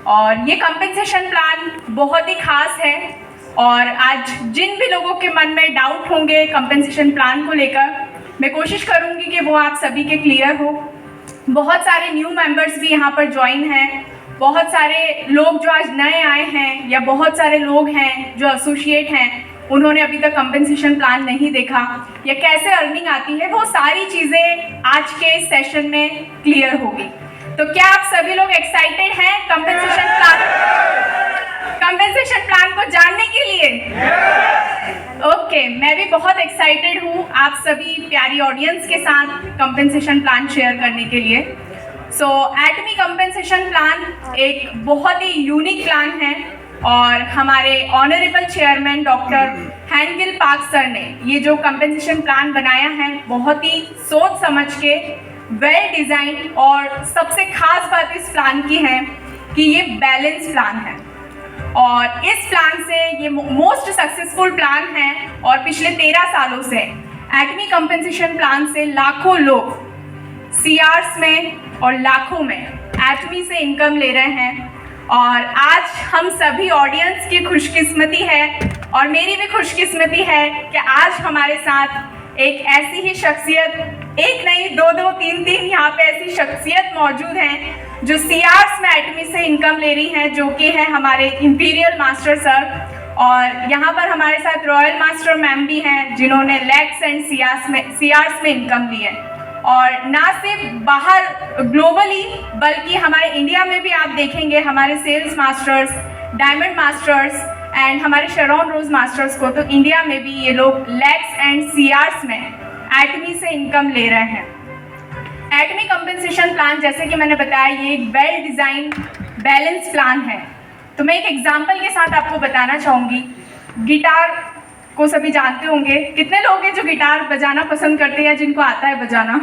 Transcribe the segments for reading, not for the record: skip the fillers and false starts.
और ये compensation plan बहुत ही खास है और आज जिन भी लोगों के मन में डाउट होंगे कंपेंसेशन प्लान को लेकर, मैं कोशिश करूँगी कि वो आप सभी के क्लियर हो। बहुत सारे न्यू मेंबर्स भी यहाँ पर ज्वाइन हैं, बहुत सारे लोग जो आज नए आए हैं या बहुत सारे लोग हैं जो एसोसिएट हैं, उन्होंने अभी तक कंपेंसेशन प्लान नहीं देखा या कैसे अर्निंग आती है, वो सारी चीज़ें आज के सेशन में क्लियर होगी। तो क्या आप सभी लोग एक्साइटेड हैं कंपेंसेशन प्लान को जानने के लिए? ओके, मैं भी बहुत एक्साइटेड हूँ आप सभी प्यारी ऑडियंस के साथ कंपेंसेशन प्लान शेयर करने के लिए। सो एटमी कंपेंसेशन प्लान एक बहुत ही यूनिक प्लान है और हमारे honourable chairman doctor Hangil Park sir ने ये जो कंपेंसेशन प्लान बनाया है बहुत ही सोच समझ के वेल डिज़ाइन, और सबसे खास बात इस प्लान की है कि ये बैलेंस प्लान है और इस प्लान से ये मोस्ट सक्सेसफुल प्लान है और पिछले 13 सालों से एटमी कंपेंसेशन प्लान से लाखों लोग सीआर्स में और लाखों में एटमी से इनकम ले रहे हैं। और आज हम सभी ऑडियंस की खुशकिस्मती है और मेरी भी खुशकिस्मती है कि आज हमारे साथ एक ऐसी ही शख्सियत, एक नहीं दो दो तीन तीन यहाँ पे ऐसी शख्सियत मौजूद हैं जो सीआर्स में एटमी से इनकम ले रही हैं, जो कि है हमारे इंपीरियल मास्टर सर। और यहाँ पर हमारे साथ रॉयल मास्टर मैम भी हैं जिन्होंने लैक्स एंड सीआर्स में इनकम ली है। और ना सिर्फ बाहर ग्लोबली बल्कि हमारे इंडिया में भी आप देखेंगे हमारे sales masters, diamond masters and हमारे शेरॉन रोज मास्टर्स को, तो इंडिया में भी ये लोग लैक्स एंड सीआर्स में एटमी से इनकम ले रहे हैं। एटमी कंपेंसेशन प्लान, जैसे कि मैंने बताया, ये एक वेल डिज़ाइन बैलेंस प्लान है। तो मैं एक एग्जांपल के साथ आपको बताना चाहूँगी। गिटार को सभी जानते होंगे, कितने लोग हैं जो गिटार बजाना पसंद करते हैं, जिनको आता है बजाना?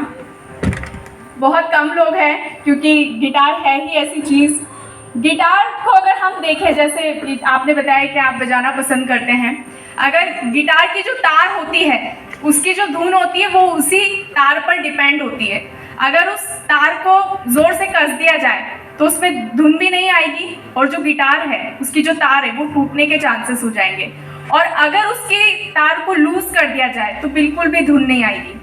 बहुत कम लोग हैं, क्योंकि गिटार है ही ऐसी चीज़। गिटार को अगर हम देखें, जैसे आपने बताया कि आप बजाना पसंद करते हैं, अगर गिटार की जो तार होती है उसकी जो धुन होती है वो उसी तार पर डिपेंड होती है। अगर उस तार को ज़ोर से कस दिया जाए तो उसमें धुन भी नहीं आएगी और जो गिटार है उसकी जो तार है वो टूटने के चांसेस हो जाएंगे। और अगर उसकी तार को लूज कर दिया जाए तो बिल्कुल भी धुन नहीं आएगी।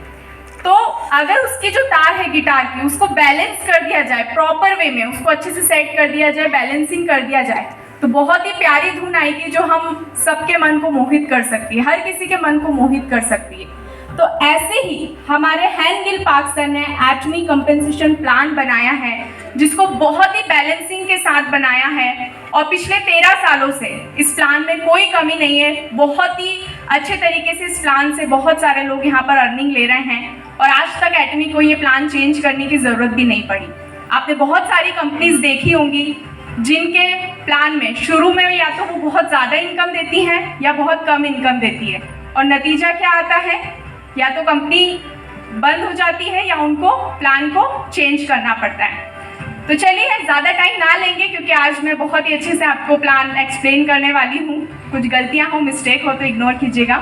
तो अगर उसकी जो तार है गिटार की, उसको बैलेंस कर दिया जाए प्रॉपर वे में, उसको अच्छे से सेट कर दिया जाए, बैलेंसिंग कर दिया जाए, तो बहुत ही प्यारी धुन आएगी जो हम सबके मन को मोहित कर सकती है, हर किसी के मन को मोहित कर सकती है। तो ऐसे ही हमारे हैंगिल पार्क सर ने एटमी कंपेंसेशन प्लान बनाया है जिसको बहुत ही बैलेंसिंग के साथ बनाया है और पिछले 13 सालों से इस प्लान में कोई कमी नहीं है। बहुत ही अच्छे तरीके से इस प्लान से बहुत सारे लोग यहाँ पर अर्निंग ले रहे हैं और आज तक एटमी को ये प्लान चेंज करने की ज़रूरत भी नहीं पड़ी। आपने बहुत सारी कंपनीज देखी होंगी जिनके प्लान में शुरू में या तो वो बहुत ज़्यादा इनकम देती हैं या बहुत कम इनकम देती है, और नतीजा क्या आता है, या तो कंपनी बंद हो जाती है या उनको प्लान को चेंज करना पड़ता है। तो चलिए ज़्यादा टाइम ना लेंगे, क्योंकि आज मैं बहुत ही अच्छे से आपको प्लान एक्सप्लेन करने वाली हूँ। कुछ गलतियाँ हो, मिस्टेक हो तो इग्नोर कीजिएगा।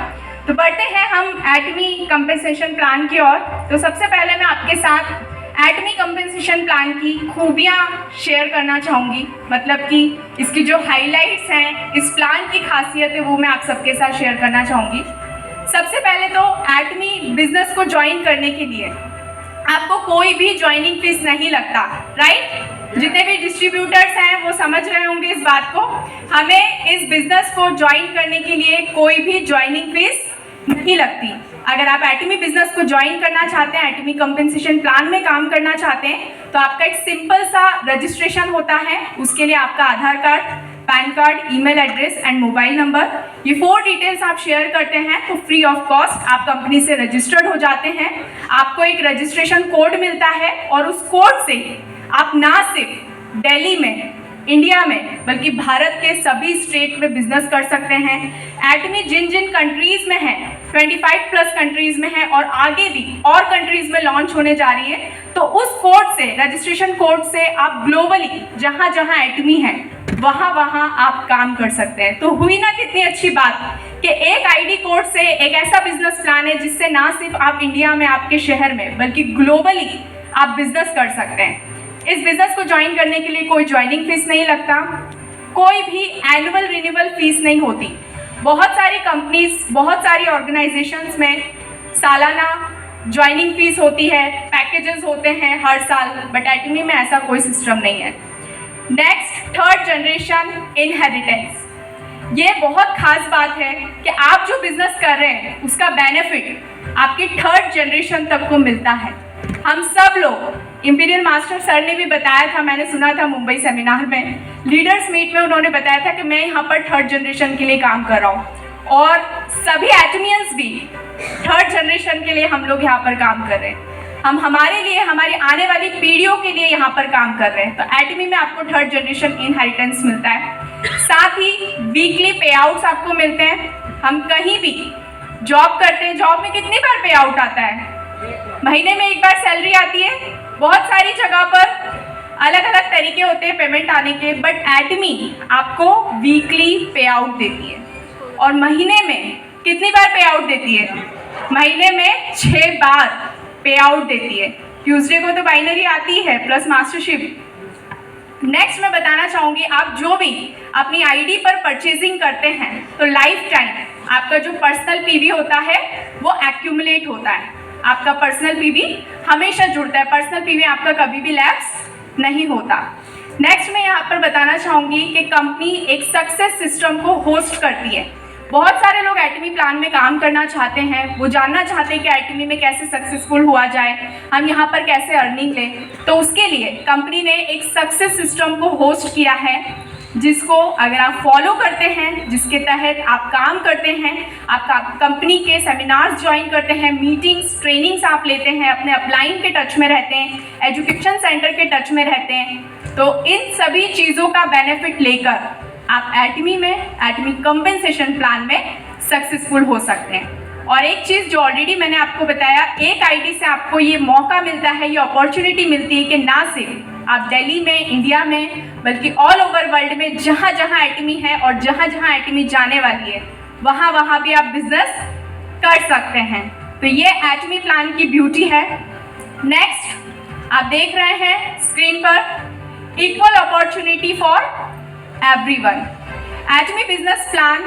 तो बढ़ते हैं हम एटमी कंपेंसेशन प्लान की ओर। तो सबसे पहले मैं आपके साथ एटमी कंपेंसेशन प्लान की खूबियाँ शेयर करना चाहूँगी, मतलब कि इसकी जो हाईलाइट्स हैं, इस प्लान की खासियत है, वो मैं आप सबके साथ शेयर करना चाहूँगी। सबसे पहले तो एटमी बिजनेस को ज्वाइन करने के लिए आपको कोई भी ज्वाइनिंग फीस नहीं लगता, राइट? जितने भी डिस्ट्रीब्यूटर्स हैं वो समझ रहे होंगे इस बात को। हमें इस बिजनेस को ज्वाइन करने के लिए कोई भी ज्वाइनिंग फीस नहीं लगती। अगर आप एटमी बिजनेस को ज्वाइन करना चाहते हैं, एटमी कंपेंसेशन प्लान में काम करना चाहते हैं, तो आपका एक सिंपल सा रजिस्ट्रेशन होता है। उसके लिए आपका Aadhaar card, PAN card, email address and mobile number, ये 4 डिटेल्स आप शेयर करते हैं तो फ्री ऑफ कॉस्ट आप कंपनी से रजिस्टर्ड हो जाते हैं। आपको एक रजिस्ट्रेशन कोड मिलता है और उस कोड से आप ना सिर्फ दिल्ली में, इंडिया में, बल्कि भारत के सभी स्टेट में बिजनेस कर सकते हैं। एटमी जिन जिन कंट्रीज़ में है, 25 प्लस कंट्रीज़ में है और आगे भी और कंट्रीज़ में लॉन्च होने जा रही है, तो उस कोड से, रजिस्ट्रेशन कोड से आप ग्लोबली जहाँ जहाँ एटमी है वहाँ आप काम कर सकते हैं। तो हुई ना कितनी अच्छी बात कि एक आईडी कोड से एक ऐसा बिजनेस प्लान है जिससे ना सिर्फ आप इंडिया में, आपके शहर में, बल्कि ग्लोबली आप बिजनेस कर सकते हैं। इस बिजनेस को ज्वाइन करने के लिए कोई ज्वाइनिंग फीस नहीं लगता, कोई भी एनुअल रिन्यूअल फीस नहीं होती। बहुत सारी कंपनीज, बहुत सारी ऑर्गेनाइजेशंस में सालाना ज्वाइनिंग फीस होती है, पैकेजेस होते हैं हर साल, बट एटमी में ऐसा कोई सिस्टम नहीं है। Next, third generation inheritance. ये बहुत खास बात है कि आप जो बिजनेस कर रहे हैं उसका बेनिफिट आपकी थर्ड जनरेशन तक को मिलता है। हम सब लोग, इंपीरियल मास्टर सर ने भी बताया था, मैंने सुना था मुंबई सेमिनार में, लीडर्स मीट में उन्होंने बताया था कि मैं यहाँ पर थर्ड जनरेशन के लिए काम कर रहा हूँ, और सभी एटमियंस भी थर्ड जनरेशन के लिए हम लोग यहाँ पर काम कर रहे हैं। हम हमारे लिए, हमारी आने वाली पीढ़ियों के लिए यहाँ पर काम कर रहे हैं। तो एटमी में आपको थर्ड जनरेशन इनहेरिटेंस मिलता है। साथ ही वीकली पे आउट्स आपको मिलते हैं। हम कहीं भी जॉब करते हैं, जॉब में कितनी बार पे आउट आता है? महीने में एक बार सैलरी आती है। बहुत सारी जगह पर अलग अलग तरीके होते हैं पेमेंट आने के, बट एटमी आपको वीकली पे आउट देती है। और महीने में कितनी बार पे आउट देती है? महीने में 6 बार पे आउट देती है। ट्यूसडे को तो बाइनरी आती है प्लस मास्टरशिप। नेक्स्ट मैं बताना चाहूँगी, आप जो भी अपनी आईडी पर परचेजिंग करते हैं तो लाइफ टाइम आपका जो पर्सनल पीवी होता है वो एक्यूमुलेट होता है। आपका पर्सनल पीवी हमेशा जुड़ता है, पर्सनल पीवी आपका कभी भी लैप्स नहीं होता। नेक्स्ट मैं यहाँ पर बताना चाहूँगी कि कंपनी एक सक्सेस सिस्टम को होस्ट करती है। बहुत सारे लोग एटमी प्लान में काम करना चाहते हैं, वो जानना चाहते हैं कि एटमी में कैसे सक्सेसफुल हुआ जाए, हम यहाँ पर कैसे अर्निंग लें। तो उसके लिए कंपनी ने एक सक्सेस सिस्टम को होस्ट किया है, जिसको अगर आप फॉलो करते हैं, जिसके तहत आप काम करते हैं, आप कंपनी के सेमिनार्स ज्वाइन करते हैं, मीटिंग्स, ट्रेनिंग्स आप लेते हैं, अपने अपलाइन के टच में रहते हैं, एजुकेशन सेंटर के टच में रहते हैं, तो इन सभी चीज़ों का बेनिफिट लेकर आप एटमी में, एटमी कंपेंसेशन प्लान में सक्सेसफुल हो सकते हैं। और एक चीज़ जो ऑलरेडी मैंने आपको बताया, एक आईडी से आपको ये मौका मिलता है, ये अपॉर्चुनिटी मिलती है कि ना सिर्फ आप दिल्ली में, इंडिया में, बल्कि ऑल ओवर वर्ल्ड में जहाँ जहाँ एटमी है और जहाँ जहाँ एटमी जाने वाली है वहाँ वहाँ भी आप बिजनेस कर सकते हैं। तो ये एटमी प्लान की ब्यूटी है। नेक्स्ट आप देख रहे हैं स्क्रीन पर, equal opportunity for everyone. Atomy business plan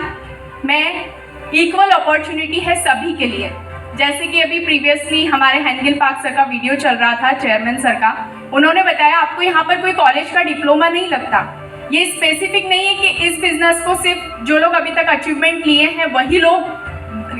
में इक्वल अपॉर्चुनिटी है सभी के लिए। जैसे कि अभी प्रीवियसली हमारे हैंगिल पार्क सर का वीडियो चल रहा था, चेयरमैन सर का, उन्होंने बताया आपको यहाँ पर कोई कॉलेज का डिप्लोमा नहीं लगता। ये स्पेसिफिक नहीं है कि इस बिजनेस को सिर्फ जो लोग अभी तक अचीवमेंट लिए हैं वही लोग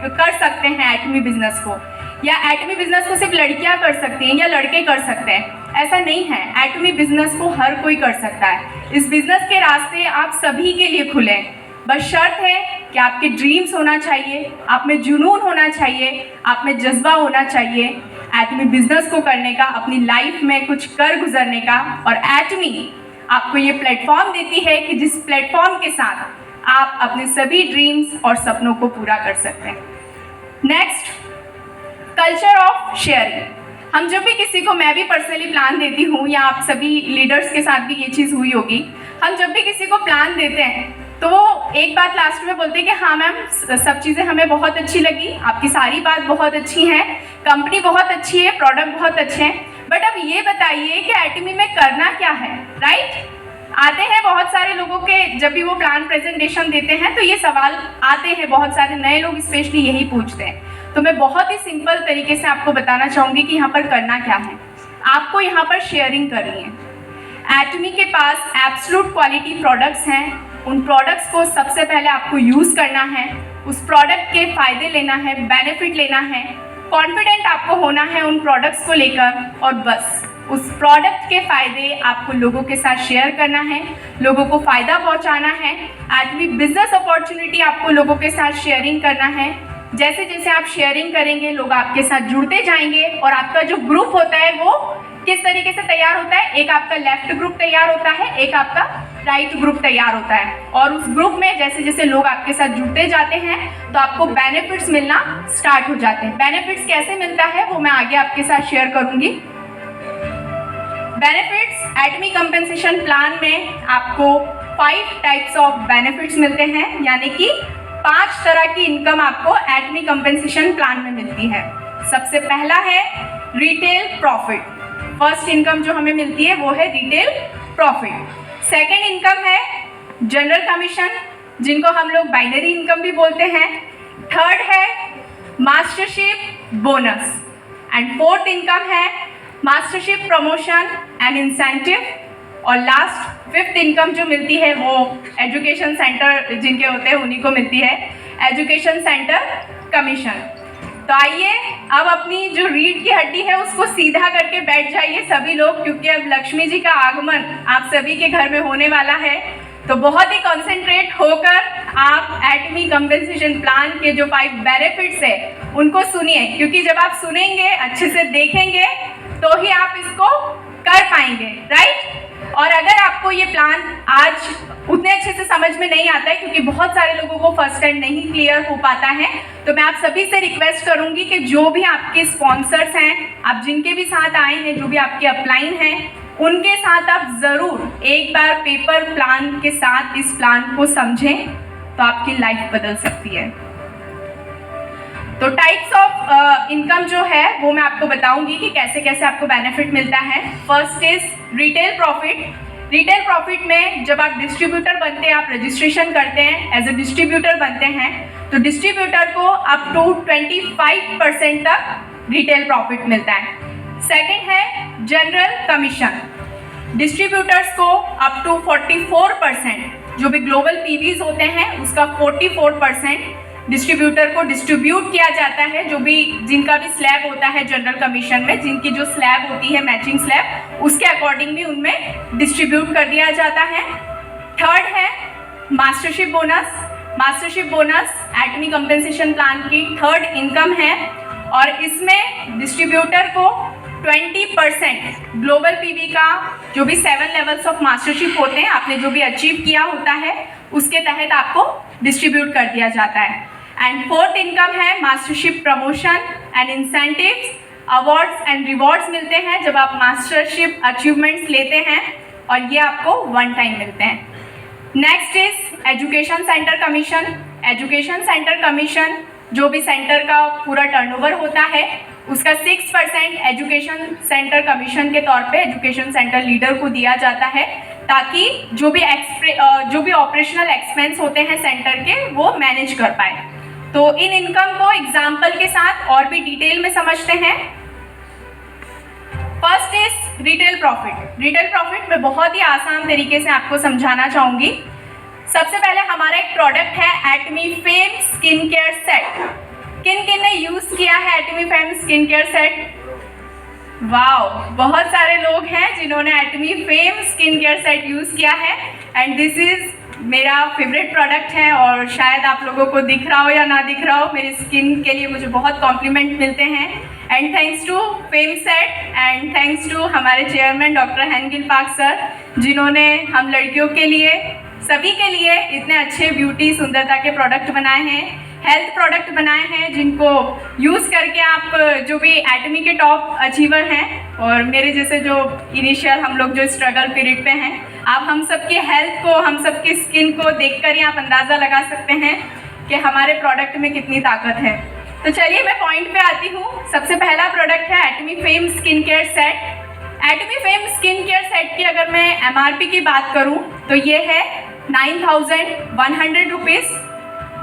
कर सकते हैं एटमी बिजनेस को, या एटमी बिजनेस को सिर्फ लड़कियां कर सकती हैं या लड़के कर सकते हैं, ऐसा नहीं है। एटमी बिजनेस को हर कोई कर सकता है। इस बिजनेस के रास्ते आप सभी के लिए खुले हैं, बस शर्त है कि आपके ड्रीम्स होना चाहिए, आप में जुनून होना चाहिए, आप में जज्बा होना चाहिए एटमी बिजनेस को करने का, अपनी लाइफ में कुछ कर गुजरने का। और एटमी आपको ये प्लेटफॉर्म देती है कि जिस प्लेटफॉर्म के साथ आप अपने सभी ड्रीम्स और सपनों को पूरा कर सकते हैं। Next, culture of sharing. हम जब भी किसी को, मैं भी पर्सनली प्लान देती हूँ, या आप सभी लीडर्स के साथ भी ये चीज़ हुई होगी, हम जब भी किसी को प्लान देते हैं तो वो एक बात लास्ट में बोलते हैं कि हाँ मैम, सब चीज़ें हमें बहुत अच्छी लगी, आपकी सारी बात बहुत अच्छी है, कंपनी बहुत अच्छी है, प्रोडक्ट बहुत अच्छे हैं, बट अब ये बताइए कि एटमी में करना क्या है, राइट? आते हैं बहुत सारे लोगों के, जब भी वो प्लान प्रेजेंटेशन देते हैं तो ये सवाल आते हैं, बहुत सारे नए लोग स्पेशली यही पूछते हैं। तो मैं बहुत ही सिंपल तरीके से आपको बताना चाहूँगी कि यहाँ पर करना क्या है। आपको यहाँ पर शेयरिंग करनी है। एटमी के पास एब्सोल्यूट क्वालिटी प्रोडक्ट्स हैं, उन प्रोडक्ट्स को सबसे पहले आपको यूज़ करना है, उस प्रोडक्ट के फ़ायदे लेना है, बेनिफिट लेना है, कॉन्फिडेंट आपको होना है उन प्रोडक्ट्स को लेकर, और बस उस प्रोडक्ट के फ़ायदे आपको लोगों के साथ शेयर करना है, लोगों को फ़ायदा पहुंचाना है। एटमी बिजनेस अपॉर्चुनिटी आपको लोगों के साथ शेयरिंग करना है। जैसे जैसे आप शेयरिंग करेंगे लोग आपके साथ जुड़ते जाएंगे, और आपका जो ग्रुप होता है वो किस तरीके से तैयार होता है, एक आपका लेफ्ट ग्रुप तैयार होता है, एक आपका राइट ग्रुप तैयार होता है, और उस ग्रुप में जैसे जैसे लोग आपके साथ जुड़ते जाते हैं तो आपको बेनिफिट्स मिलना स्टार्ट हो जाते हैं। बेनिफिट्स कैसे मिलता है वो मैं आगे आपके साथ शेयर करूंगी। बेनिफिट्स एटमी कंपेंसेशन प्लान में आपको 5 टाइप्स ऑफ बेनिफिट्स मिलते हैं, यानी कि 5 तरह की इनकम आपको एटमी कंपेंसेशन प्लान में मिलती है। सबसे पहला है रिटेल प्रॉफिट। फर्स्ट इनकम जो हमें मिलती है वो है रिटेल प्रॉफिट। सेकेंड इनकम है जनरल कमीशन, जिनको हम लोग बाइनरी इनकम भी बोलते हैं। थर्ड है mastership bonus and fourth income है मास्टरशिप प्रमोशन एंड इंसेंटिव। और लास्ट फिफ्थ इनकम जो मिलती है वो एजुकेशन सेंटर जिनके होते हैं उन्हीं को मिलती है, एजुकेशन सेंटर कमीशन। तो आइए अब अपनी जो रीढ़ की हड्डी है उसको सीधा करके बैठ जाइए सभी लोग, क्योंकि अब लक्ष्मी जी का आगमन आप सभी के घर में होने वाला है। तो बहुत ही कॉन्सेंट्रेट होकर आप एटमी कंपेंसेशन प्लान के जो 5 बेनिफिट्स है उनको सुनिए, क्योंकि जब आप सुनेंगे, अच्छे से देखेंगे तो ही आप इसको कर पाएंगे, राइट। और अगर आपको ये प्लान आज उतने अच्छे से समझ में नहीं आता है, क्योंकि बहुत सारे लोगों को फर्स्ट टाइम नहीं क्लियर हो पाता है, तो मैं आप सभी से रिक्वेस्ट करूंगी कि जो भी आपके स्पॉन्सर्स हैं, आप जिनके भी साथ आए हैं, जो भी आपके अपलाइन हैं, उनके साथ आप ज़रूर एक बार पेपर प्लान के साथ इस प्लान को समझें, तो आपकी लाइफ बदल सकती है। तो टाइप्स ऑफ इनकम जो है वो मैं आपको बताऊंगी कि कैसे कैसे आपको बेनिफिट मिलता है। First is retail profit. Retail profit में जब आप डिस्ट्रीब्यूटर बनते हैं, आप रजिस्ट्रेशन करते हैं, एज ए डिस्ट्रीब्यूटर बनते हैं, तो डिस्ट्रीब्यूटर को अप टू 25% तक रिटेल प्रॉफिट मिलता है। सेकेंड है जनरल कमीशन। डिस्ट्रीब्यूटर्स को अप टू 44%, जो भी ग्लोबल पीवीज होते हैं उसका 44% डिस्ट्रीब्यूटर को डिस्ट्रीब्यूट किया जाता है। जो भी जिनका भी स्लैब होता है जनरल कमीशन में, जिनकी जो स्लैब होती है मैचिंग स्लैब, उसके अकॉर्डिंग भी उनमें डिस्ट्रीब्यूट कर दिया जाता है। थर्ड है mastership bonus. Mastership bonus Atomy compensation plan की थर्ड इनकम है, और इसमें डिस्ट्रीब्यूटर को 20% ग्लोबल पीवी का जो भी 7 लेवल्स ऑफ मास्टरशिप होते हैं, आपने जो भी अचीव किया होता है उसके तहत आपको डिस्ट्रीब्यूट कर दिया जाता है। एंड फोर्थ इनकम है mastership promotion and incentives. Awards and rewards मिलते हैं जब आप मास्टरशिप अचीवमेंट्स लेते हैं, और ये आपको वन टाइम मिलते हैं। Next is education centre commission. Education centre commission जो भी सेंटर का पूरा टर्नओवर होता है उसका 6% एजुकेशन सेंटर कमीशन के तौर पे एजुकेशन सेंटर लीडर को दिया जाता है, ताकि जो भी ऑपरेशनल एक्सपेंस होते हैं सेंटर के वो मैनेज कर पाए। तो इन इनकम को एग्जाम्पल के साथ और भी डिटेल में समझते हैं। First is retail profit. Retail profit मैं बहुत ही आसान तरीके से आपको समझाना चाहूँगी। सबसे पहले हमारा एक प्रोडक्ट है Atomy fame skin care set. किन किन ने यूज़ किया है Atomy fame skin care set? Wow, बहुत सारे लोग हैं जिन्होंने Atomy fame skin care set use किया है, एंड दिस इज़ मेरा फेवरेट प्रोडक्ट है। और शायद आप लोगों को दिख रहा हो या ना दिख रहा हो, मेरी स्किन के लिए मुझे बहुत कॉम्प्लीमेंट मिलते हैं। And thanks to fame set and thanks to हमारे चेयरमैन डॉक्टर हैनगिल पार्क सर, जिन्होंने हम लड़कियों के लिए, सभी के लिए इतने अच्छे ब्यूटी सुंदरता के प्रोडक्ट बनाए हैं, हेल्थ प्रोडक्ट बनाए हैं, जिनको यूज़ करके आप जो भी एटमी के टॉप अचीवर हैं और मेरे जैसे जो इनिशियल हम लोग जो स्ट्रगल पीरियड पे हैं, आप हम सबकी हेल्थ को, हम सबकी स्किन को देखकर ही आप अंदाज़ा लगा सकते हैं कि हमारे प्रोडक्ट में कितनी ताकत है। तो चलिए मैं पॉइंट पे आती हूँ। सबसे पहला प्रोडक्ट है Atomy fame skin care set. Atomy fame skin care set की अगर मैं MRP की बात करूँ तो ये है 9,100 रुपीज़।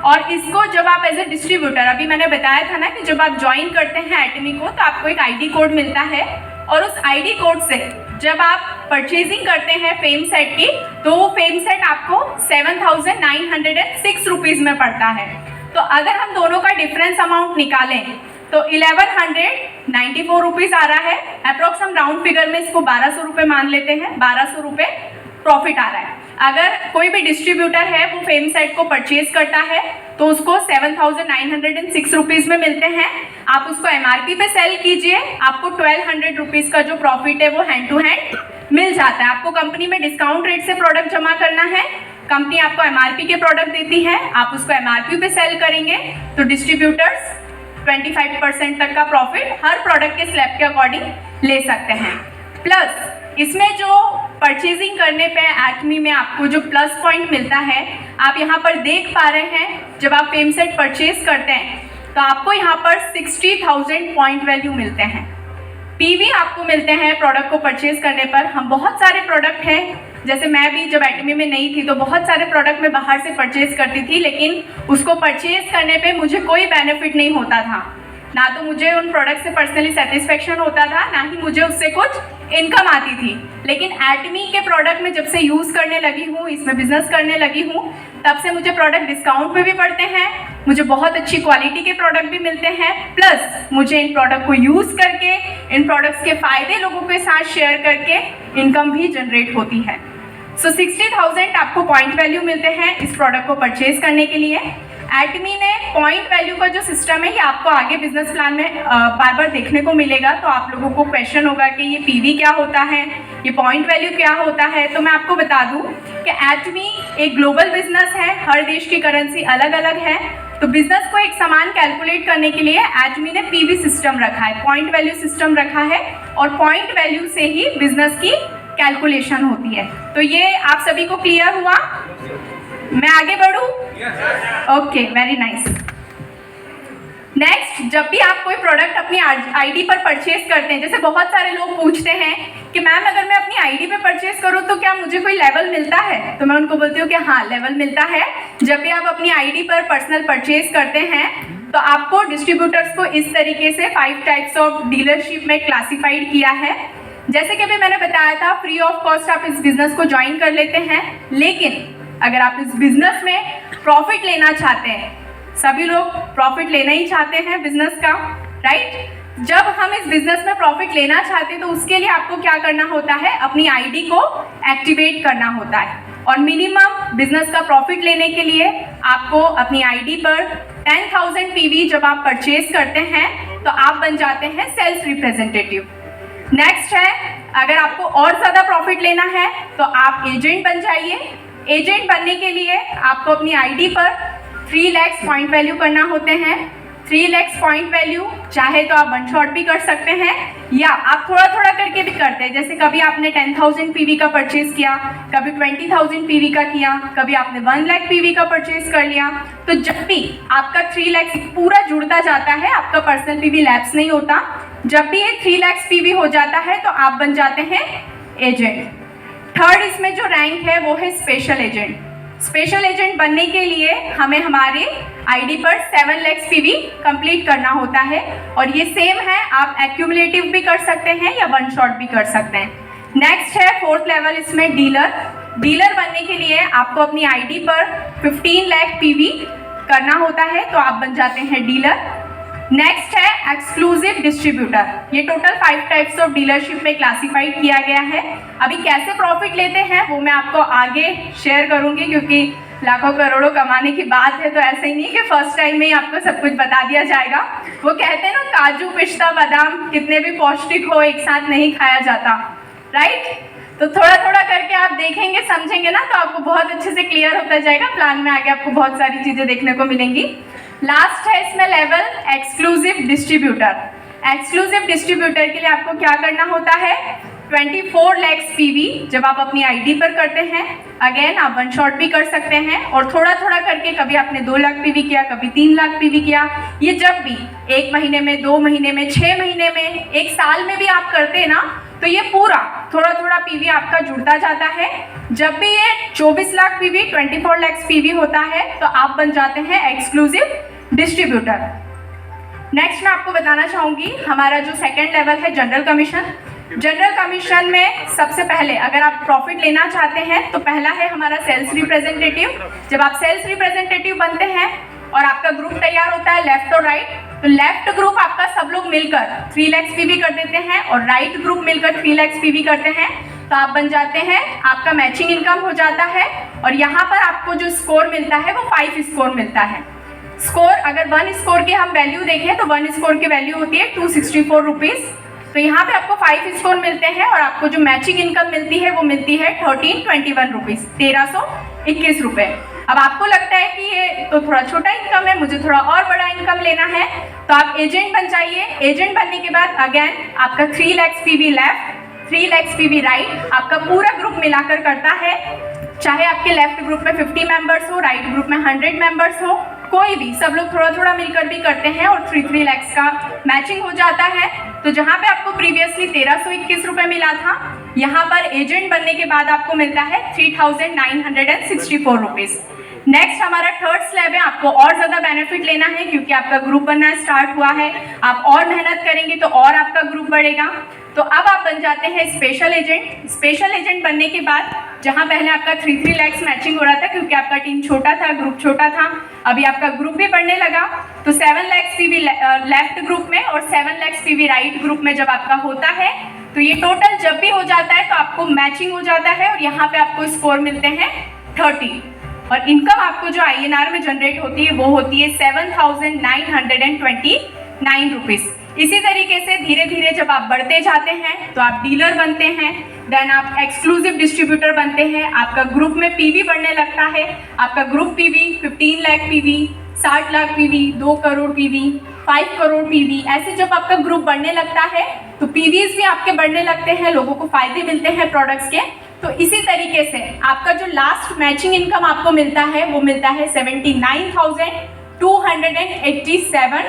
और इसको जब आप एज ए डिस्ट्रीब्यूटर, अभी मैंने बताया था ना कि जब आप ज्वाइन करते हैं एटमी को तो आपको एक ID कोड मिलता है, और उस ID कोड से जब आप परचेजिंग करते हैं फेम सेट की, तो वो फेम सेट आपको 7,906 रुपीज़ में पड़ता है। तो अगर हम दोनों का डिफरेंस अमाउंट निकालें तो 1,194 रुपीज़ आ रहा है। अप्रॉक्स हम राउंड फिगर में इसको 1,200 रुपये मान लेते हैं, 1,200 रुपये प्रॉफिट आ रहा है। अगर कोई भी डिस्ट्रीब्यूटर है वो फेम सेट को परचेज करता है तो उसको 7,906 रुपीज़ में मिलते हैं। आप उसको MRP पे सेल कीजिए, आपको 1,200 रुपीज़ का जो प्रॉफिट है वो हैंड टू हैंड मिल जाता है। आपको कंपनी में डिस्काउंट रेट से प्रोडक्ट जमा करना है, कंपनी आपको MRP के प्रोडक्ट देती है, आप उसको MRP पे सेल करेंगे तो डिस्ट्रीब्यूटर्स 25% तक का प्रॉफिट हर प्रोडक्ट के स्लैब के अकॉर्डिंग ले सकते हैं। प्लस इसमें जो परचेजिंग करने पे एटमी में आपको जो प्लस पॉइंट मिलता है, आप यहाँ पर देख पा रहे हैं, जब आप फेम सेट परचेज करते हैं तो आपको यहाँ पर 60,000 पॉइंट वैल्यू मिलते हैं। पीवी आपको मिलते हैं प्रोडक्ट को परचेज करने पर। हम बहुत सारे प्रोडक्ट हैं, जैसे मैं भी जब एटमी में नहीं थी तो बहुत सारे प्रोडक्ट मैं बाहर से परचेज करती थी, लेकिन उसको परचेज करने पे मुझे कोई बेनिफिट नहीं होता था। ना तो मुझे उन प्रोडक्ट से पर्सनली सेटिस्फेक्शन होता था, ना ही मुझे उससे कुछ इनकम आती थी। लेकिन एटमी के प्रोडक्ट में जब से यूज़ करने लगी हूँ, इसमें बिजनेस करने लगी हूँ, तब से मुझे प्रोडक्ट डिस्काउंट पे भी पड़ते हैं, मुझे बहुत अच्छी क्वालिटी के प्रोडक्ट भी मिलते हैं, प्लस मुझे इन प्रोडक्ट को यूज़ करके इन प्रोडक्ट्स के फ़ायदे लोगों के साथ शेयर करके इनकम भी जनरेट होती है। सो 60,000 आपको पॉइंट वैल्यू मिलते हैं इस प्रोडक्ट को परचेज करने के लिए। एटमी ने पॉइंट वैल्यू का जो सिस्टम है ये आपको आगे बिजनेस प्लान में बार बार देखने को मिलेगा, तो आप लोगों को क्वेश्चन होगा कि ये पीवी क्या होता है, ये पॉइंट वैल्यू क्या होता है। तो मैं आपको बता दूं कि एटमी एक ग्लोबल बिजनेस है, हर देश की करेंसी अलग अलग है, तो बिजनेस को एक समान कैलकुलेट करने के लिए एटमी ने पीवी सिस्टम रखा है, पॉइंट वैल्यू सिस्टम रखा है, और पॉइंट वैल्यू से ही बिजनेस की कैलकुलेशन होती है। तो ये आप सभी को क्लियर हुआ? मैं आगे बढ़ूं? Okay, very nice. नेक्स्ट, जब भी आप कोई प्रोडक्ट अपनी आईडी पर परचेज करते हैं, जैसे बहुत सारे लोग पूछते हैं कि मैम अगर मैं अपनी आईडी पे परचेज करूं तो क्या मुझे कोई लेवल मिलता है? तो मैं उनको बोलती हूँ कि हाँ, लेवल मिलता है। जब भी आप अपनी आईडी पर पर्सनल परचेज करते हैं तो आपको डिस्ट्रीब्यूटर्स को इस तरीके से 5 टाइप्स ऑफ डीलरशिप में क्लासिफाइड किया है। जैसे कि अभी मैंने बताया था, फ्री ऑफ कॉस्ट आप इस बिजनेस को ज्वाइन कर लेते हैं, लेकिन अगर आप इस बिजनेस में प्रॉफिट लेना चाहते हैं, सभी लोग प्रॉफिट लेना ही चाहते हैं बिजनेस का, राइट? जब हम इस बिजनेस में प्रॉफिट लेना चाहते हैं तो उसके लिए आपको क्या करना होता है? अपनी आईडी को एक्टिवेट करना होता है, और मिनिमम बिजनेस का प्रॉफिट लेने के लिए आपको अपनी आईडी पर 10,000 पीवी जब आप परचेज करते हैं तो आप बन जाते हैं सेल्स रिप्रेजेंटेटिव। नेक्स्ट है, अगर आपको और ज़्यादा प्रॉफिट लेना है तो आप एजेंट बन जाइए। एजेंट बनने के लिए आपको अपनी आईडी पर 3 लाख पॉइंट वैल्यू करना होते हैं। 3 लाख पॉइंट वैल्यू चाहे तो आप वन शॉट भी कर सकते हैं, या आप थोड़ा थोड़ा करके भी करते हैं। जैसे कभी आपने 10,000 पीवी का परचेज किया, कभी 20,000 पीवी का किया, कभी आपने 1 लाख पीवी का परचेज कर लिया। तो जब भी आपका 3 लाख पूरा जुड़ता जाता है, आपका पर्सनल पीवी लैप्स नहीं होता, जब भी ये 3 लाख पीवी हो जाता है तो आप बन जाते हैं एजेंट। थर्ड इसमें जो रैंक है वो है स्पेशल एजेंट। स्पेशल एजेंट बनने के लिए हमें हमारे आईडी पर 7 लाख पीवी कंप्लीट करना होता है, और ये सेम है, आप एक्यूमुलेटिव भी कर सकते हैं या वन शॉट भी कर सकते हैं। नेक्स्ट है 4th लेवल, इसमें डीलर। डीलर बनने के लिए आपको अपनी आईडी पर 15 लाख पीवी करना होता है, तो आप बन जाते हैं डीलर। नेक्स्ट है एक्सक्लूसिव डिस्ट्रीब्यूटर। ये टोटल 5 टाइप्स ऑफ डीलरशिप में क्लासिफाइड किया गया है। अभी कैसे प्रॉफिट लेते हैं वो मैं आपको आगे शेयर करूंगी, क्योंकि लाखों करोड़ों कमाने की बात है, तो ऐसे ही नहीं कि फर्स्ट टाइम में ही आपको सब कुछ बता दिया जाएगा। वो कहते हैं ना, काजू पिस्ता बादाम कितने भी पौष्टिक हो एक साथ नहीं खाया जाता, राइट? तो थोड़ा थोड़ा करके आप देखेंगे, समझेंगे ना, तो आपको बहुत अच्छे से क्लियर होता जाएगा। प्लान में आगे आपको बहुत सारी चीज़ें देखने को मिलेंगी। लास्ट है इसमें level exclusive distributor. Exclusive distributor के लिए आपको क्या करना होता है? 24 लाख पीवी जब आप अपनी आईडी पर करते हैं, अगेन आप वन शॉट भी कर सकते हैं, और थोड़ा थोड़ा करके कभी आपने 2 लाख पीवी किया, कभी 3 लाख पीवी किया। ये जब भी 1 महीने में, 2 महीने में, 6 महीने में, 1 साल में भी आप करते हैं ना, तो ये पूरा थोड़ा थोड़ा पीवी आपका जुड़ता जाता है। जब भी ये 24 लाख पीवी, 24 लाख पीवी होता है, तो आप बन जाते हैं एक्सक्लूसिव डिस्ट्रीब्यूटर। नेक्स्ट मैं आपको बताना चाहूँगी, हमारा जो 2nd लेवल है जनरल कमीशन। जनरल कमीशन में सबसे पहले अगर आप प्रॉफिट लेना चाहते हैं तो पहला है हमारा सेल्स रिप्रेजेंटेटिव। जब आप सेल्स रिप्रेजेंटेटिव बनते हैं और आपका ग्रुप तैयार होता है लेफ्ट और राइट, तो लेफ्ट ग्रुप आपका सब लोग मिलकर 3 लाख पीवी कर देते हैं, और राइट ग्रुप मिलकर 3 लाख पीवी करते हैं, तो आप बन जाते हैं, आपका मैचिंग इनकम हो जाता है। और यहाँ पर आपको जो स्कोर मिलता है वो 5 स्कोर मिलता है। स्कोर, अगर 1 स्कोर की हम वैल्यू देखें तो 1 स्कोर की वैल्यू होती है 264 रुपीज़। तो यहाँ पे आपको 5 स्कोर मिलते हैं, और आपको जो मैचिंग इनकम मिलती है वो मिलती है 1321 रुपीज़, 1321 रुपये। अब आपको लगता है कि ये तो थोड़ा छोटा इनकम है, मुझे थोड़ा और बड़ा इनकम लेना है, तो आप एजेंट बन जाइए। एजेंट बनने के बाद अगेन आपका 3 lakh PV left, 3 lakh PV right, आपका पूरा ग्रुप मिलाकर करता है। चाहे आपके लेफ्ट ग्रुप में 50 मेंबर्स हो, राइट ग्रुप में 100 मेंबर्स हो, कोई भी, सब लोग थोड़ा थोड़ा मिलकर भी करते हैं और 3 लाख का मैचिंग हो जाता है। तो जहाँ पे आपको प्रीवियसली 1321 रुपये मिला था, यहाँ पर एजेंट बनने के बाद आपको मिलता है 3964 रुपीज़। नेक्स्ट हमारा थर्ड स्लैब है, आपको और ज़्यादा बेनिफिट लेना है क्योंकि आपका ग्रुप बनना स्टार्ट हुआ है, आप और मेहनत करेंगे तो और आपका ग्रुप बढ़ेगा। तो अब आप बन जाते हैं स्पेशल एजेंट। स्पेशल एजेंट बनने के बाद जहां पहले आपका 3 लाख मैचिंग हो रहा था क्योंकि आपका टीम छोटा था, ग्रुप छोटा था, अभी आपका ग्रुप भी बढ़ने लगा तो 7 लाख पीवी लेफ्ट ग्रुप में और 7 लाख पीवी राइट ग्रुप में जब आपका होता है तो ये टोटल जब भी हो जाता है तो आपको मैचिंग हो जाता है और यहाँ पे आपको स्कोर मिलते हैं 30 और इनकम आपको जो INR में जनरेट होती है वो होती है 7,929 रुपीज़। इसी तरीके से धीरे धीरे जब आप बढ़ते जाते हैं तो आप डीलर बनते हैं, देन आप एक्सक्लूसिव डिस्ट्रीब्यूटर बनते हैं, आपका ग्रुप में पीवी बढ़ने लगता है, आपका group PV 15 lakh PV, 60 lakh PV, 2 crore PV, 5 crore PV, ऐसे जब आपका ग्रुप बढ़ने लगता है तो पीवीज भी आपके बढ़ने लगते हैं, लोगों को फायदे मिलते हैं प्रोडक्ट्स के। तो इसी तरीके से आपका जो लास्ट मैचिंग इनकम आपको मिलता है वो मिलता है 79,287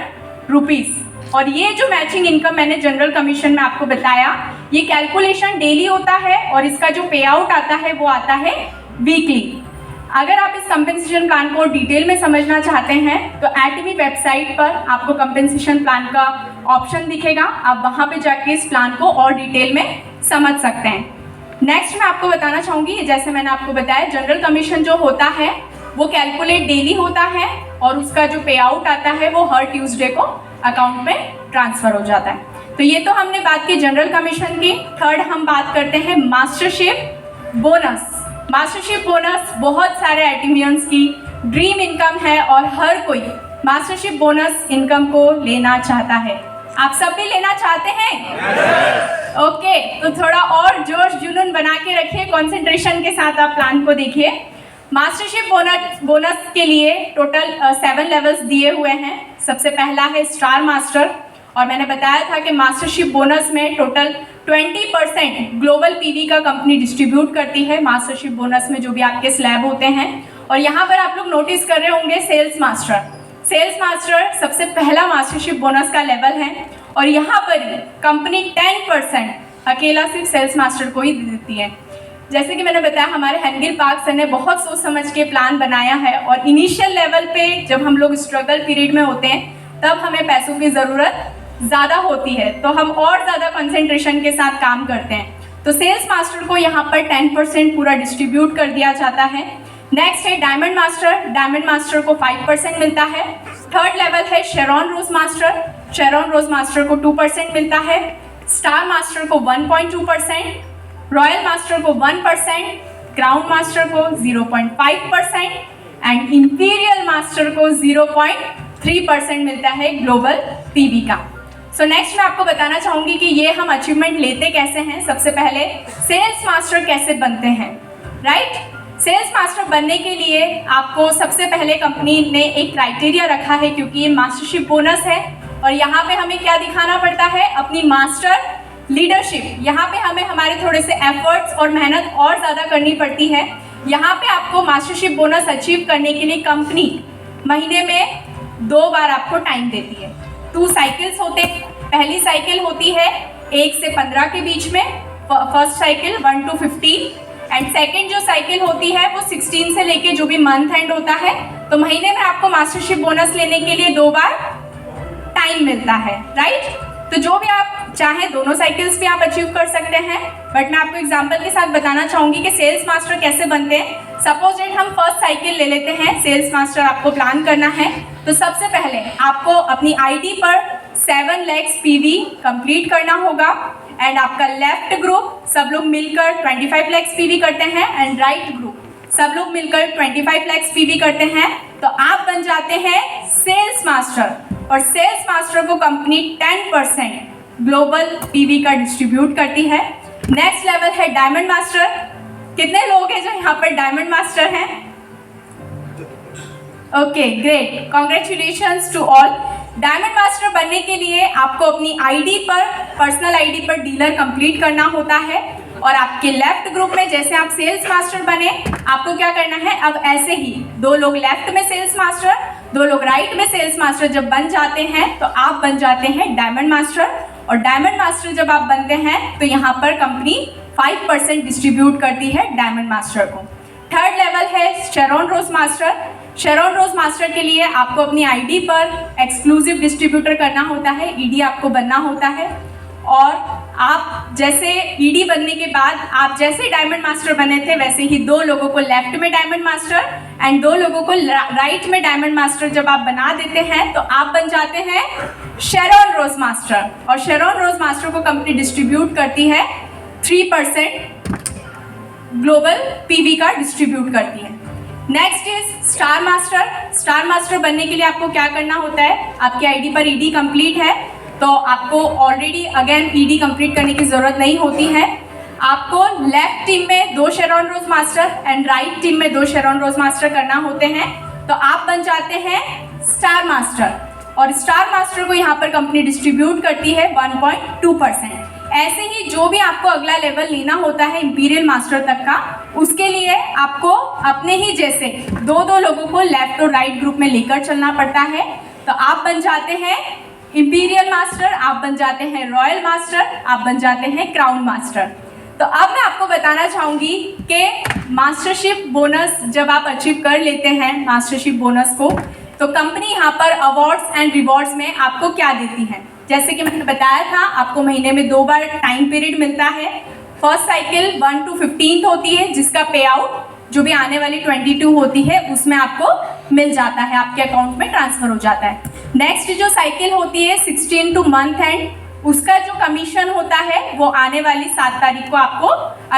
रुपीज़। और ये जो मैचिंग इनकम मैंने जनरल कमीशन में आपको बताया, ये कैलकुलेशन डेली होता है और इसका जो पे आउट आता है वो आता है वीकली। अगर आप इस कंपेंसेशन प्लान को डिटेल में समझना चाहते हैं तो एटमी वेबसाइट पर आपको कंपेंसेशन प्लान का ऑप्शन दिखेगा, आप वहाँ पे जाके इस प्लान को और डिटेल में समझ सकते हैं। नेक्स्ट मैं आपको बताना चाहूँगी, जैसे मैंने आपको बताया जनरल कमीशन जो होता है वो कैलकुलेट डेली होता है और उसका जो पे आउट आता है वो हर ट्यूसडे को अकाउंट में ट्रांसफ़र हो जाता है। तो ये तो हमने बात की जनरल कमीशन की। थर्ड हम बात करते हैं मास्टरशिप बोनस। मास्टरशिप बोनस बहुत सारे एटीमियंस की ड्रीम इनकम है और हर कोई मास्टरशिप बोनस इनकम को लेना चाहता है। आप सब भी लेना चाहते हैं? ओके, तो थोड़ा और जोश जुनून बना के रखिए, कंसंट्रेशन के साथ आप प्लान को देखिए। मास्टरशिप बोनस के लिए टोटल 7 लेवल्स दिए हुए हैं। सबसे पहला है स्टार मास्टर और मैंने बताया था कि मास्टरशिप बोनस में टोटल 20% ग्लोबल पीवी का कंपनी डिस्ट्रीब्यूट करती है मास्टरशिप बोनस में जो भी आपके स्लैब होते हैं। और यहाँ पर आप लोग नोटिस कर रहे होंगे सेल्स मास्टर। सेल्स मास्टर सबसे पहला मास्टरशिप बोनस का लेवल है और यहाँ पर कंपनी 10% अकेला सिर्फ सेल्स मास्टर को ही देती है। जैसे कि मैंने बताया हमारे हेनगिल पार्क सर ने बहुत सोच समझ के प्लान बनाया है और इनिशियल लेवल पे जब हम लोग स्ट्रगल पीरियड में होते हैं तब हमें पैसों की ज़रूरत ज़्यादा होती है तो हम और ज़्यादा कंसंट्रेशन के साथ काम करते हैं। तो सेल्स मास्टर को यहाँ पर 10% पूरा डिस्ट्रीब्यूट कर दिया जाता है। नेक्स्ट है डायमंड मास्टर। डायमंड मास्टर को 5% मिलता है। थर्ड लेवल है शेरॉन रोज मास्टर। शेरॉन रोज मास्टर को 2% मिलता है। स्टार मास्टर को 1.2%, रॉयल मास्टर को 1%, क्राउन मास्टर को 0.5% एंड इंपीरियल मास्टर को 0.3% मिलता है ग्लोबल पीवी का। सो नेक्स्ट मैं आपको बताना चाहूँगी कि ये हम अचीवमेंट लेते कैसे हैं। सबसे पहले सेल्स मास्टर कैसे बनते हैं, राइट? सेल्स मास्टर बनने के लिए आपको सबसे पहले कंपनी ने एक क्राइटेरिया रखा है क्योंकि ये मास्टरशिप बोनस है और यहाँ पे हमें क्या दिखाना पड़ता है, अपनी मास्टर लीडरशिप। यहाँ पे हमें हमारे थोड़े से एफर्ट्स और मेहनत और ज़्यादा करनी पड़ती है। यहाँ पे आपको मास्टरशिप बोनस अचीव करने के लिए कंपनी महीने में 2 बार आपको टाइम देती है। 2 साइकिल्स होते हैं। पहली साइकिल होती है 1 से 15 के बीच में, first cycle 1 to 15 and second जो साइकिल होती है वो 16 से लेके जो भी मंथ एंड होता है। तो महीने में आपको मास्टरशिप बोनस लेने के लिए 2 बार टाइम मिलता है, राइट? तो जो भी आप चाहें दोनों साइकिल्स भी आप अचीव कर सकते हैं, बट मैं आपको एग्जांपल के साथ बताना चाहूँगी कि सेल्स मास्टर कैसे बनते हैं। सपोज डेट हम फर्स्ट साइकिल ले लेते हैं, सेल्स मास्टर आपको प्लान करना है। तो सबसे पहले आपको अपनी आईडी पर 7 लाख पीवी कंप्लीट करना होगा एंड आपका लेफ्ट ग्रुप सब लोग मिलकर 25 लाख पीवी करते हैं एंड राइट ग्रुप सब लोग मिलकर 25 लाख पीवी करते हैं। तो आप बन जाते हैं सेल्स मास्टर और सेल्स मास्टर को कंपनी 10% ग्लोबल पीवी का डिस्ट्रीब्यूट करती है। नेक्स्ट लेवल है डायमंड मास्टर। कितने लोग हैं जो यहाँ पर डायमंड मास्टर हैं? Okay, great, congratulations to all. Diamond master बनने के लिए आपको अपनी आईडी पर, पर्सनल आईडी पर डीलर कंप्लीट करना होता है और आपके लेफ्ट ग्रुप में जैसे आप सेल्स मास्टर बने, आपको क्या करना है, अब ऐसे ही 2 लोग लेफ्ट में सेल्स मास्टर, दो लोग राइट में सेल्स मास्टर जब बन जाते हैं तो आप बन जाते हैं डायमंड मास्टर, और डायमंड मास्टर जब आप बनते हैं तो यहाँ पर कंपनी 5% डिस्ट्रीब्यूट करती है डायमंड मास्टर को। थर्ड लेवल है शेरॉन रोज मास्टर। शेरॉन रोज मास्टर के लिए आपको अपनी आईडी पर एक्सक्लूसिव डिस्ट्रीब्यूटर करना होता है, ईडी आपको बनना होता है, और आप जैसे ईडी बनने के बाद आप जैसे डायमंड मास्टर बने थे वैसे ही दो लोगों को लेफ्ट में डायमंड मास्टर एंड दो लोगों को राइट में डायमंड मास्टर जब आप बना देते हैं तो आप बन जाते हैं शेरॉन रोज मास्टर। और शेरॉन रोज मास्टर को कंपनी डिस्ट्रीब्यूट करती है 3% ग्लोबल पीवी का डिस्ट्रीब्यूट करती है। Next is star master. Star master बनने के लिए आपको क्या करना होता है, आपकी आईडी पर ईडी कंप्लीट है तो आपको ऑलरेडी अगेन ईडी कंप्लीट करने की ज़रूरत नहीं होती है। आपको लेफ्ट टीम में 2 Sharon Rose master and right team में 2 शेरॉन रोज मास्टर करना होते हैं तो आप बन जाते हैं स्टार मास्टर, और स्टार मास्टर को यहाँ पर कंपनी डिस्ट्रीब्यूट करती है 1.2%। ऐसे ही जो भी आपको अगला लेवल लेना होता है इंपीरियल मास्टर तक का, उसके लिए आपको अपने ही जैसे 2-2 लोगों को लेफ्ट और राइट ग्रुप में लेकर चलना पड़ता है। तो आप बन जाते हैं इंपीरियल मास्टर, आप बन जाते हैं रॉयल मास्टर, आप बन जाते हैं क्राउन मास्टर। तो अब मैं आपको बताना चाहूँगी कि मास्टरशिप बोनस जब आप अचीव कर लेते हैं मास्टरशिप बोनस को, तो कंपनी यहाँ पर अवार्ड्स एंड रिवॉर्ड्स में आपको क्या देती है। जैसे कि मैंने बताया था, आपको महीने में 2 बार टाइम पीरियड मिलता है। फर्स्ट साइकिल 1 to 15 होती है जिसका पे आउट जो भी आने वाली 22 होती है उसमें आपको मिल जाता है, आपके अकाउंट में ट्रांसफर हो जाता है। नेक्स्ट जो साइकिल होती है 16 to मंथ एंड, उसका जो कमीशन होता है वो आने वाली 7 तारीख को आपको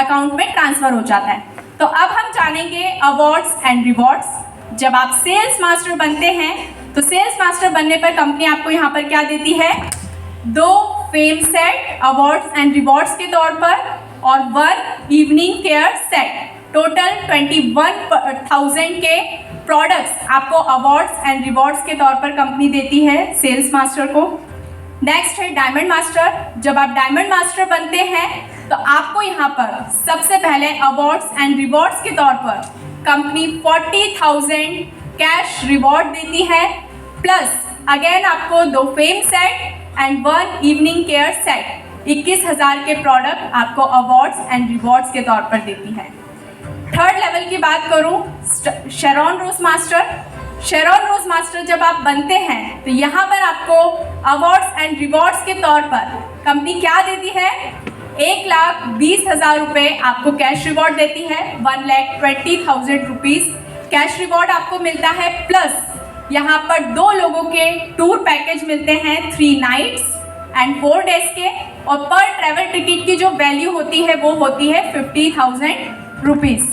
अकाउंट में ट्रांसफर हो जाता है। तो अब हम जानेंगे अवार्ड्स एंड रिवॉर्ड्स। जब आप सेल्स मास्टर बनते हैं तो सेल्स मास्टर बनने पर कंपनी आपको यहाँ पर क्या देती है, 2 fame set awards and rewards के तौर पर और 1 इवनिंग केयर सेट। टोटल 21,000 के प्रोडक्ट्स आपको अवार्ड्स एंड रिवॉर्ड्स के तौर पर कंपनी देती है सेल्स मास्टर को। नेक्स्ट है डायमंड मास्टर। जब आप डायमंड मास्टर बनते हैं तो आपको यहाँ पर सबसे पहले अवार्ड्स एंड रिवॉर्ड्स के तौर पर कंपनी 40,000 कैश रिवॉर्ड देती है, प्लस अगेन आपको 2 fame set and 1 evening care set 21,000 के प्रोडक्ट आपको अवार्ड्स एंड रिवॉर्ड्स के तौर पर देती है। थर्ड लेवल की बात करूं, शेरॉन रोज मास्टर। शेरॉन रोज मास्टर जब आप बनते हैं तो यहाँ पर आपको अवार्ड्स एंड रिवॉर्ड्स के तौर पर कंपनी क्या देती है, 1,20,000 रुपये आपको कैश रिवॉर्ड देती है। 1,20,000 रुपीज़ कैश रिवॉर्ड आपको मिलता है, प्लस यहाँ पर 2 लोगों के टूर पैकेज मिलते हैं 3 नाइट्स एंड 4 डेज के, और पर ट्रैवल टिकट की जो वैल्यू होती है वो होती है 50,000 rupees.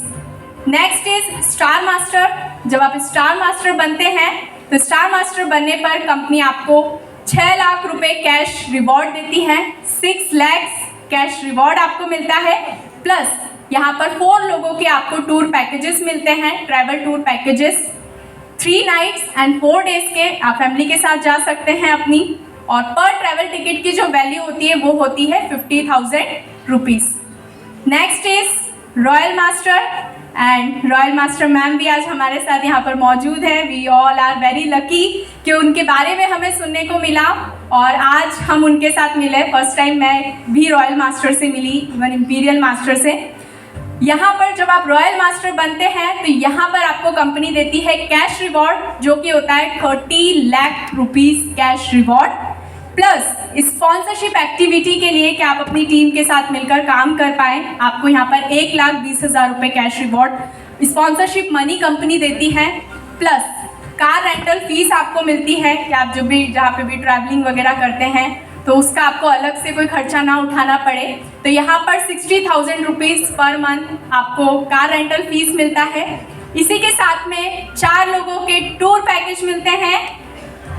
Next is star master. जब आप स्टार मास्टर बनते हैं तो स्टार मास्टर बनने पर कंपनी आपको 6 लाख रुपए कैश रिवॉर्ड देती है। 6 लाख कैश रिवॉर्ड आपको मिलता है, प्लस यहाँ पर 4 लोगों के आपको टूर पैकेजेस मिलते हैं, travel tour packages 3 nights and 4 days के, आप फैमिली के साथ जा सकते हैं अपनी, और पर ट्रैवल टिकट की जो वैल्यू होती है वो होती है 50,000 rupees. Next is royal master and royal master ma'am भी आज हमारे साथ यहाँ पर मौजूद है। We all are very lucky कि उनके बारे में हमें सुनने को मिला और आज हम उनके साथ मिले। फर्स्ट टाइम मैं भी रॉयल मास्टर से मिली, इवन इम्पीरियल मास्टर से। यहाँ पर जब आप रॉयल मास्टर बनते हैं तो यहाँ पर आपको कंपनी देती है कैश रिवॉर्ड जो कि होता है 30 lakh rupees cash reward, plus sponsorship activity के लिए कि आप अपनी टीम के साथ मिलकर काम कर पाएँ, आपको यहाँ पर 1,20,000 रुपये cash reward sponsorship money company देती है, प्लस कार रेंटल फीस आपको मिलती है कि आप जो भी जहाँ पे भी ट्रैवलिंग वगैरह करते हैं तो उसका आपको अलग से कोई खर्चा ना उठाना पड़े। तो यहाँ पर 60,000 रुपीज़ पर मंथ आपको कार रेंटल फीस मिलता है। इसी के साथ में 4 लोगों के टूर पैकेज मिलते हैं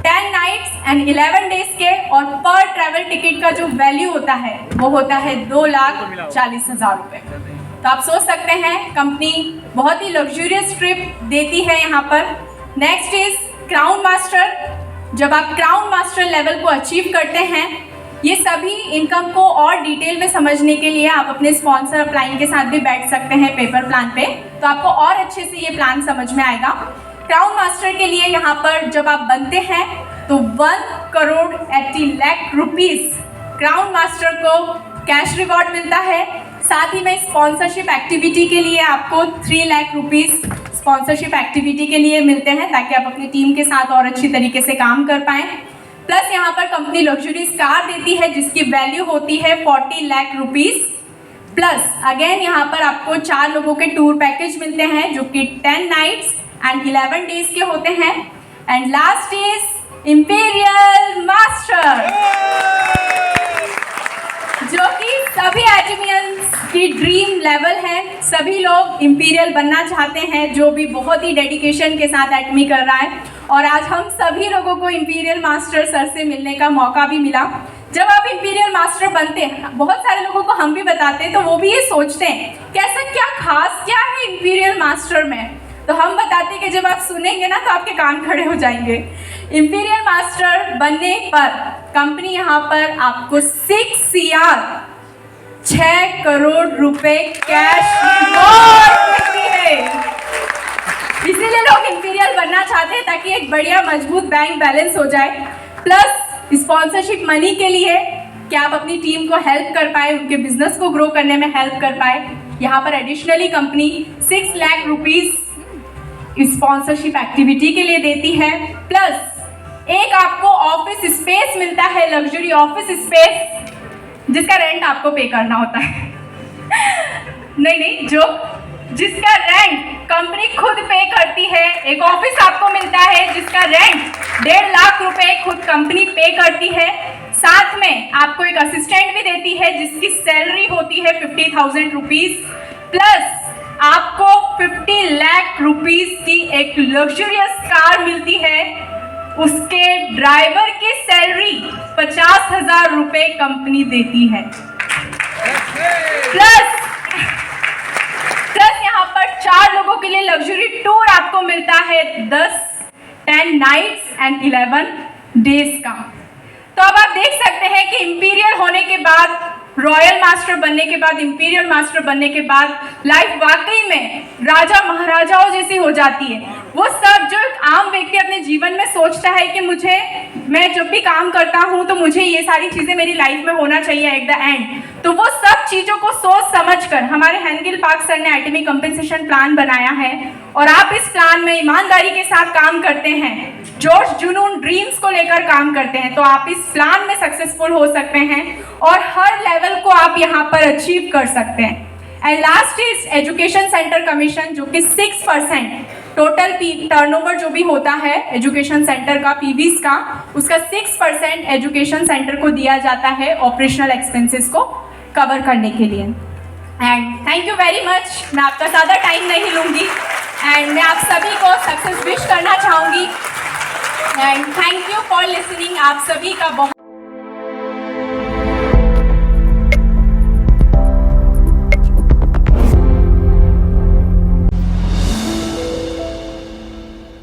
10 नाइट्स एंड 11 डेज के, और पर ट्रैवल टिकट का जो वैल्यू होता है वो होता है 2,40,000 रुपये। तो आप सोच सकते हैं कंपनी बहुत ही लग्जूरियस ट्रिप देती है यहाँ पर। Next is crown master. जब आप क्राउन मास्टर लेवल को अचीव करते हैं, ये सभी इनकम को और डिटेल में समझने के लिए आप अपने स्पॉन्सर अपलाइन के साथ भी बैठ सकते हैं पेपर प्लान पे, तो आपको और अच्छे से ये प्लान समझ में आएगा। क्राउन मास्टर के लिए यहाँ पर जब आप बनते हैं तो 1,80,00,000 रुपीस क्राउन मास्टर को कैश रिवॉर्ड मिलता है। साथ ही में स्पॉन्सरशिप एक्टिविटी के लिए आपको 3 लाख रुपीस स्पॉन्सरशिप एक्टिविटी के लिए मिलते हैं, ताकि आप अपनी टीम के साथ और अच्छी तरीके से काम कर पाएँ। प्लस यहाँ पर कंपनी लग्जरीज कार देती है जिसकी वैल्यू होती है 40 लाख रुपीस। प्लस अगेन यहाँ पर आपको 4 लोगों के टूर पैकेज मिलते हैं जो कि 10 नाइट्स एंड 11 डेज के होते हैं। And last is imperial master, जो कि सभी एडमियंस की ड्रीम लेवल है। सभी लोग इंपीरियल बनना चाहते हैं, जो भी बहुत ही डेडिकेशन के साथ एडमी कर रहा है। और आज हम सभी लोगों को इंपीरियल मास्टर सर से मिलने का मौका भी मिला। जब आप इंपीरियल मास्टर बनते हैं, बहुत सारे लोगों को हम भी बताते हैं तो वो भी ये सोचते हैं कि ऐसा क्या खास क्या है इंपीरियल मास्टर में। तो हम बताते हैं कि जब आप सुनेंगे ना तो आपके कान खड़े हो जाएंगे। इंपीरियल मास्टर बनने पर कंपनी यहाँ पर आपको 6 करोड़ रुपए कैश रिवॉर्ड देती है। इसीलिए लोग इंपीरियल बनना चाहते हैं, ताकि एक बढ़िया मजबूत बैंक बैलेंस हो जाए। प्लस स्पॉन्सरशिप मनी के लिए कि आप अपनी टीम को हेल्प कर पाए, उनके बिजनेस को ग्रो करने में हेल्प कर पाए। यहाँ पर additionally company 6 lakh rupees sponsorship activity के लिए देती है। प्लस एक आपको ऑफिस स्पेस मिलता है, लग्जरी ऑफिस स्पेस, जिसका रेंट आपको पे करना होता है। नहीं, जिसका रेंट कंपनी खुद पे करती है। एक ऑफिस आपको मिलता है जिसका रेंट 1.5 लाख रुपए खुद कंपनी पे करती है। साथ में आपको एक असिस्टेंट भी देती है जिसकी सैलरी होती है 50,000 रुपीज। प्लस आपको 50 लाख रुपीस की एक लग्जरियस कार मिलती है, उसके ड्राइवर की सैलरी 50,000 रुपए कंपनी देती है। प्लस यहाँ पर 4 लोगों के लिए लग्जरी टूर आपको मिलता है 10 नाइट्स एंड 11 डेज का। तो अब आप देख सकते हैं कि इंपीरियल होने के बाद, रॉयल मास्टर बनने के बाद, इंपीरियल मास्टर बनने के बाद लाइफ वाकई में राजा महाराजाओं जैसी हो जाती है। वो सब जो एक आम व्यक्ति अपने जीवन में सोचता है कि मैं जब भी काम करता हूँ तो मुझे ये सारी चीज़ें मेरी लाइफ में होना चाहिए एट द एंड, तो वो सब चीज़ों को सोच समझकर हमारे हेनगिल पार्क सर ने एटमी कंपेंसेशन प्लान बनाया है। और आप इस प्लान में ईमानदारी के साथ काम करते हैं, जोश जुनून ड्रीम्स को लेकर काम करते हैं, तो आप इस प्लान में सक्सेसफुल हो सकते हैं और हर लेवल को आप यहाँ पर अचीव कर सकते हैं। And last is education centre commission, जो कि 6% टोटल टर्नओवर जो भी होता है एजुकेशन सेंटर का, पीवीज का, उसका 6% एजुकेशन सेंटर को दिया जाता है ऑपरेशनल एक्सपेंसेस को कवर करने के लिए। And thank you very much. मैं आपका ज़्यादा टाइम नहीं लूँगी एंड मैं आप सभी को सक्सेस विश करना चाहूँगी। And thank you for listening. आप सभी का बहुत